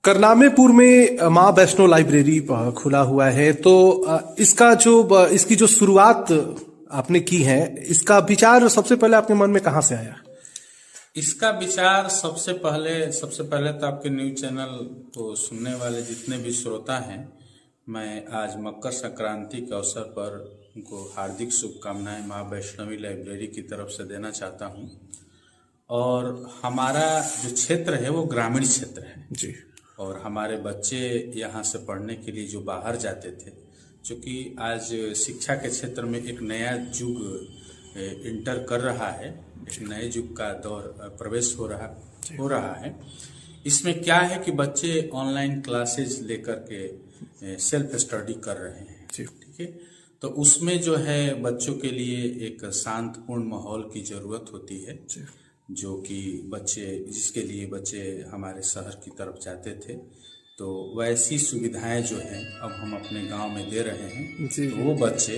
करनामेपुर में माँ वैष्णो लाइब्रेरी खुला हुआ है, तो इसकी जो शुरुआत आपने की है, इसका विचार सबसे पहले आपके मन में कहाँ से आया? इसका विचार सबसे पहले तो आपके न्यूज चैनल को सुनने वाले जितने भी श्रोता हैं, मैं आज मकर संक्रांति के अवसर पर उनको हार्दिक शुभकामनाएं माँ वैष्णवी लाइब्रेरी की तरफ से देना चाहता हूं। और हमारा जो क्षेत्र है वो ग्रामीण क्षेत्र है जी, और हमारे बच्चे यहाँ से पढ़ने के लिए जो बाहर जाते थे, क्योंकि आज शिक्षा के क्षेत्र में एक नया युग इंटर कर रहा है, एक नए युग का दौर प्रवेश हो रहा है। इसमें क्या है कि बच्चे ऑनलाइन क्लासेज लेकर के सेल्फ स्टडी कर रहे हैं, ठीक है। तो उसमें जो है बच्चों के लिए एक शांतपूर्ण माहौल की जरूरत होती है, जो कि जिसके लिए बच्चे हमारे शहर की तरफ जाते थे। तो वैसी सुविधाएं जो हैं अब हम अपने गांव में दे रहे हैं। तो वो बच्चे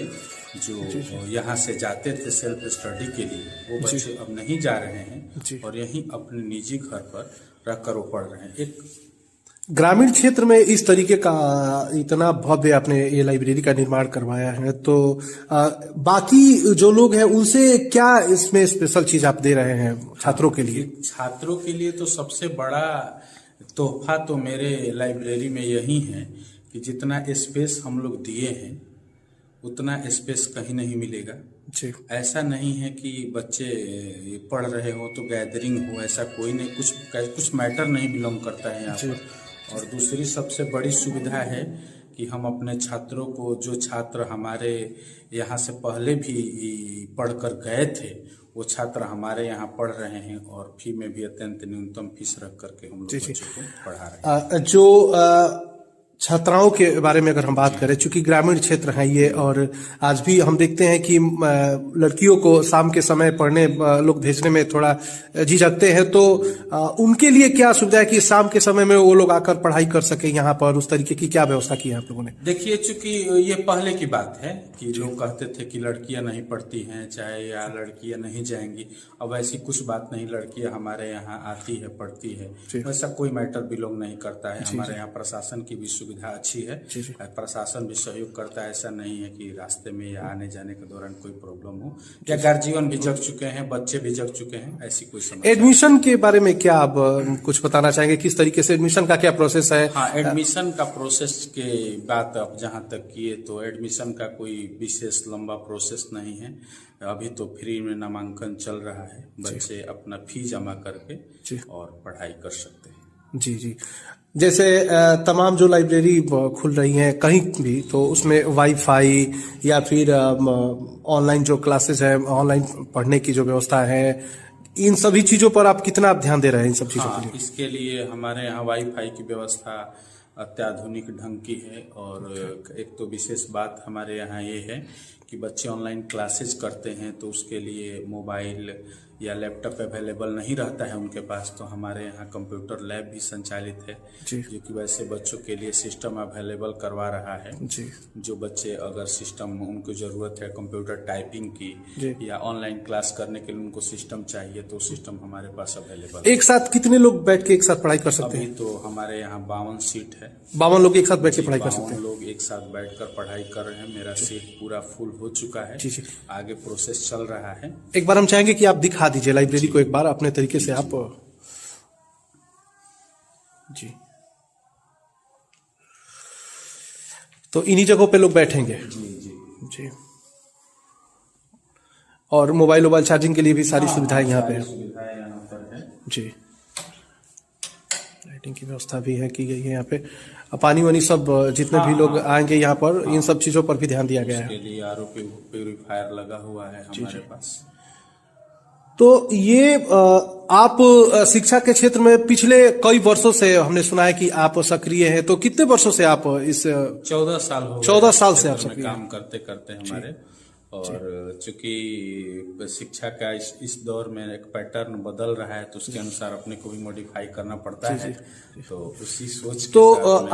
जो यहाँ से जाते थे सेल्फ स्टडी के लिए, वो बच्चे अब नहीं जा रहे हैं और यहीं अपने निजी घर पर रहकर वो पढ़ रहे हैं। एक ग्रामीण क्षेत्र में इस तरीके का इतना भव्य आपने ये लाइब्रेरी का निर्माण करवाया है, तो बाकी जो लोग हैं उनसे क्या इसमें स्पेशल चीज आप दे रहे हैं छात्रों के लिए? छात्रों के लिए तो सबसे बड़ा तोहफा तो मेरे लाइब्रेरी में यही है कि जितना स्पेस हम लोग दिए हैं उतना स्पेस कहीं नहीं मिलेगा जी। ऐसा नहीं है कि बच्चे पढ़ रहे हो तो गैदरिंग हो, ऐसा कोई नहीं, कुछ मैटर नहीं बिलोंग करता है यहाँ पर। और दूसरी सबसे बड़ी सुविधा है कि हम अपने छात्रों को, जो छात्र हमारे यहाँ से पहले भी पढ़कर गए थे, वो छात्र हमारे यहाँ पढ़ रहे हैं और फी में भी अत्यंत न्यूनतम फीस रख करके हम लोग बच्चों को पढ़ा रहे हैं। जो छात्राओं के बारे में अगर हम बात करें, चूंकि ग्रामीण क्षेत्र है ये, और आज भी हम देखते हैं कि लड़कियों को शाम के समय पढ़ने लोग भेजने में थोड़ा झिझकते हैं, तो उनके लिए क्या सुविधा है कि शाम के समय में वो लोग आकर पढ़ाई कर सके यहाँ पर? उस तरीके की क्या व्यवस्था की है आप लोगों ने? देखिए, चूंकि ये पहले की बात है कि लोग कहते थे कि लड़कियां नहीं पढ़ती हैं, चाहे या लड़कियां नहीं जाएंगी। अब ऐसी कुछ बात नहीं, लड़कियां हमारे यहाँ आती है, पढ़ती है, वैसा कोई मैटर बिलोंग नहीं करता है। हमारे यहाँ प्रशासन की भी सुविधा अच्छी है, प्रशासन भी सहयोग करता है। ऐसा नहीं है कि रास्ते में या आने जाने के दौरान कोई प्रॉब्लम हो, या गार्जियन भी जग चुके हैं, बच्चे भी जग चुके हैं, ऐसी कोई समस्या। एडमिशन के बारे में क्या आप कुछ बताना चाहेंगे? किस तरीके से एडमिशन का क्या प्रोसेस है? हाँ, एडमिशन का प्रोसेस के बात अब जहाँ तक किए, तो एडमिशन का कोई विशेष लंबा प्रोसेस नहीं है। अभी तो फ्री में नामांकन चल रहा है, बच्चे अपना फी जमा करके और पढ़ाई कर सकते हैं। जी। जैसे तमाम जो लाइब्रेरी खुल रही हैं कहीं भी, तो उसमें वाईफाई या फिर ऑनलाइन जो क्लासेस है, ऑनलाइन पढ़ने की जो व्यवस्था है, इन सभी चीजों पर आप कितना ध्यान दे रहे हैं इन सब चीजों के लिए? इसके लिए हमारे यहाँ वाईफाई की व्यवस्था अत्याधुनिक ढंग की है। और एक तो विशेष बात हमारे यहाँ ये है कि बच्चे ऑनलाइन क्लासेस करते हैं तो उसके लिए मोबाइल या लैपटॉप अवेलेबल नहीं रहता है उनके पास, तो हमारे यहाँ कंप्यूटर लैब भी संचालित है, जो कि वैसे बच्चों के लिए सिस्टम अवेलेबल करवा रहा है। जो बच्चे अगर सिस्टम उनको जरूरत है कंप्यूटर टाइपिंग की या ऑनलाइन क्लास करने के लिए उनको सिस्टम चाहिए, तो सिस्टम हमारे पास अवेलेबल है। एक साथ कितने लोग बैठ के एक साथ पढ़ाई कर सकते हैं? अभी तो हमारे यहाँ 52 सीट है। 52 लोग एक साथ बैठ के पढ़ाई कर सकते हैं? लोग एक साथ बैठकर पढ़ाई कर रहे हैं। मेरा सीट पूरा फुल हो चुका है, आगे प्रोसेस चल रहा है। एक बार हम चाहेंगे कि आप दिखा दीजिए लाइब्रेरी को एक बार अपने तरीके से आप। जी, तो इन्हीं जगहों पे लोग बैठेंगे? जी। और मोबाइल चार्जिंग के लिए भी सारी सुविधाएं यहाँ पे है? जी। लाइटिंग की व्यवस्था भी है, की गई है यहाँ पे। पानी वानी सब जितने भी लोग आएंगे यहाँ पर, इन सब चीजों पर भी ध्यान दिया गया है। इसके लिए आरओ प्यूरिफायर लगा हुआ है हमारे पास। तो ये आप शिक्षा के क्षेत्र में पिछले कई वर्षों से हमने सुना है कि आप सक्रिय हैं, तो कितने वर्षों से आप इस? 14 साल हो गए। 14 साल से आप सक्रिय काम करते हमारे। और चूंकि शिक्षा का इस दौर में एक पैटर्न बदल रहा है, तो उसके अनुसार अपने को भी मॉडिफाई करना पड़ता है। तो उसी सोच के तो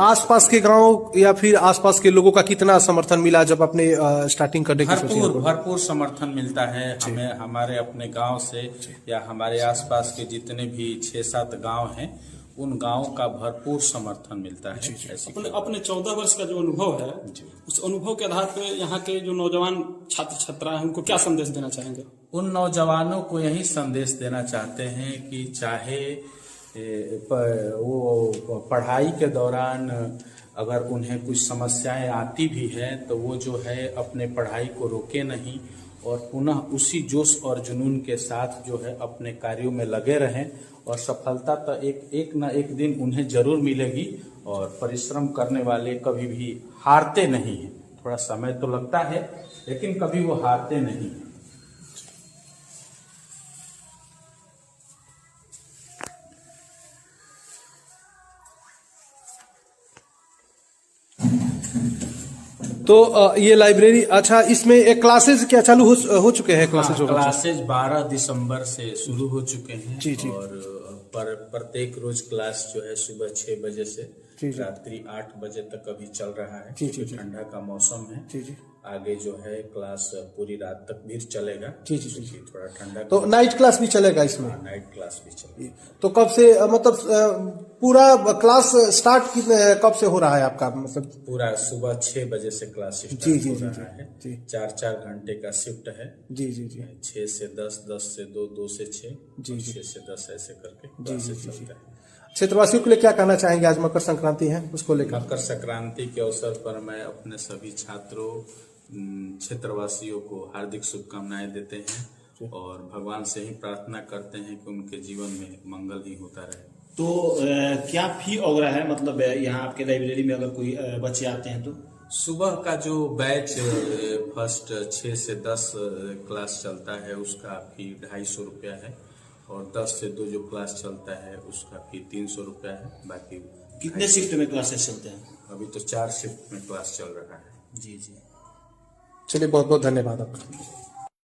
आसपास के गांव या फिर आसपास के लोगों का कितना समर्थन मिला जब आपने स्टार्टिंग करने की सोची? भरपूर समर्थन मिलता है हमें। हमारे अपने गांव से या हमारे आसपास के जितने भी 6-7 गांव हैं, उन गांवों का भरपूर समर्थन मिलता है। ऐसी अपने 14 वर्ष का जो अनुभव है, उस अनुभव के आधार पर यहाँ के जो नौजवान छात्र छात्रा हैं उनको क्या संदेश देना चाहेंगे? उन नौजवानों को यही संदेश देना चाहते हैं कि चाहे वो पढ़ाई के दौरान अगर उन्हें कुछ समस्याएं आती भी हैं तो वो जो है अपने पढ़ाई को रोके नहीं और पुनः उसी जोश और जुनून के साथ जो है अपने कार्यों में लगे रहें और सफलता तो एक न एक दिन उन्हें जरूर मिलेगी। और परिश्रम करने वाले कभी भी हारते नहीं हैं। थोड़ा समय तो लगता है लेकिन कभी वो हारते नहीं हैं। तो ये लाइब्रेरी, अच्छा, इसमें एक क्लासेस क्या चालू हो चुके हैं? क्लासेस क्लासेज 12 दिसंबर से शुरू हो चुके हैं। जी जी। और प्रत्येक रोज क्लास जो है सुबह 6 बजे से जी जी। रात्रि 8 बजे तक अभी चल रहा है। जी जी जी। ठंडा का मौसम है। जी जी। आगे जो है क्लास पूरी रात तक भी चलेगा। जी जी जी। थोड़ा ठंडा तो नाइट क्लास भी चलेगा इसमें? नाइट क्लास भी चलेगा। तो कब से, मतलब पूरा क्लास स्टार्ट कब से हो रहा है आपका? मतलब पूरा सुबह 6 बजे से क्लास जी स्टार्ट जी हो जी रहा है। जी। 4-4 घंटे का शिफ्ट है। जी जी जी। 6 से 10, 10 से 2, 2 से 6, जी जी। 6 से 10 ऐसे करके जी क्लासेस जी जी। चलता है। क्षेत्रवासियों के लिए क्या कहना चाहेंगे? आज मकर संक्रांति है, उसको लेकर। मकर संक्रांति के अवसर पर मैं अपने सभी छात्रों क्षेत्रवासियों को हार्दिक शुभकामनाएं देते हैं और भगवान से ही प्रार्थना करते हैं कि उनके जीवन में मंगल ही होता रहे। तो क्या फी वगैरह है, मतलब यहाँ आपके लाइब्रेरी में अगर कोई बच्चे आते हैं तो? सुबह का जो बैच फर्स्ट 6 से 10 क्लास चलता है उसका फी 250 रुपया है और 10 से 2 जो क्लास चलता है उसका फी 300 रुपया है। बाकी कितने शिफ्ट में क्लासेस चलते हैं? अभी तो 4 शिफ्ट में क्लास चल रहा है। जी जी। चलिए, बहुत बहुत धन्यवाद आपका।